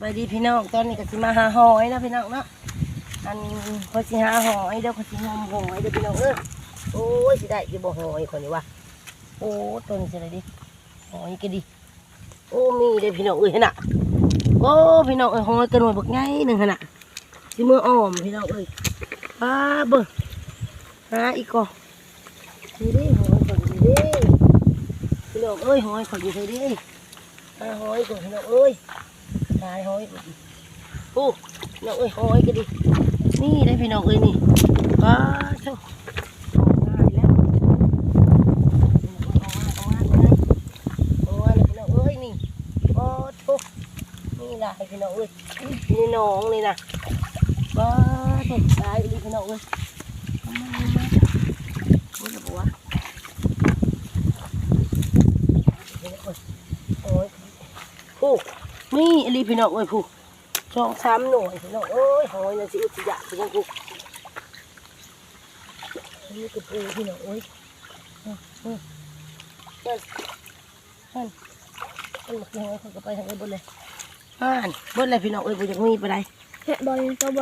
บายดีพี่น้องตอนนี้ก็สิมาหาหอยนะพี่น้องเนาะอันพอสิหาหอยเดี๋ยวพอสิงมหอยเดี๋ยวพี่น้องโอ้ยสิได้จะบ่หอยคนนี้วะโอ้ตัวนี้จะได้ดิหอยก็ดีโอ้มีเด้พี่น้องเห็นน่ะโอ้พี่น้องหอยกระหน่วยบักใหญ่หนึ่งขนาดสิมืออ้อมพี่น้องป้าเบิ่งหาอีกก่อนี่ดิหอยก่อนนี่ดิพี่น้องหอยก่อนอยู่ใส่ดิหาหอยก่อนพี่น้องตายหอยโอ้น้องหอยก็ดีนี่ได้พี่น้องนี่ป้าเท่าง่ายแล้วเอาพี่น้องนี่โอ้ทุกนี่ลายพี่น้องนี่น้องนี่นะป้าทุกลายดีพี่น้องโอ้ยบัวโอ้ยผู้นี่รีพี่น้องผู้ช่องซ้ำหน่อยพี่น้องหอยน่ะสิอุจจาระพี่น้องผู้นี่คือปูพี่น้องมันหมดเลยเขาก็ไปทางไหนบนเลยบนเลยพี่น้องปูจากนี้ไปไหน เห็ดบอลก็บอล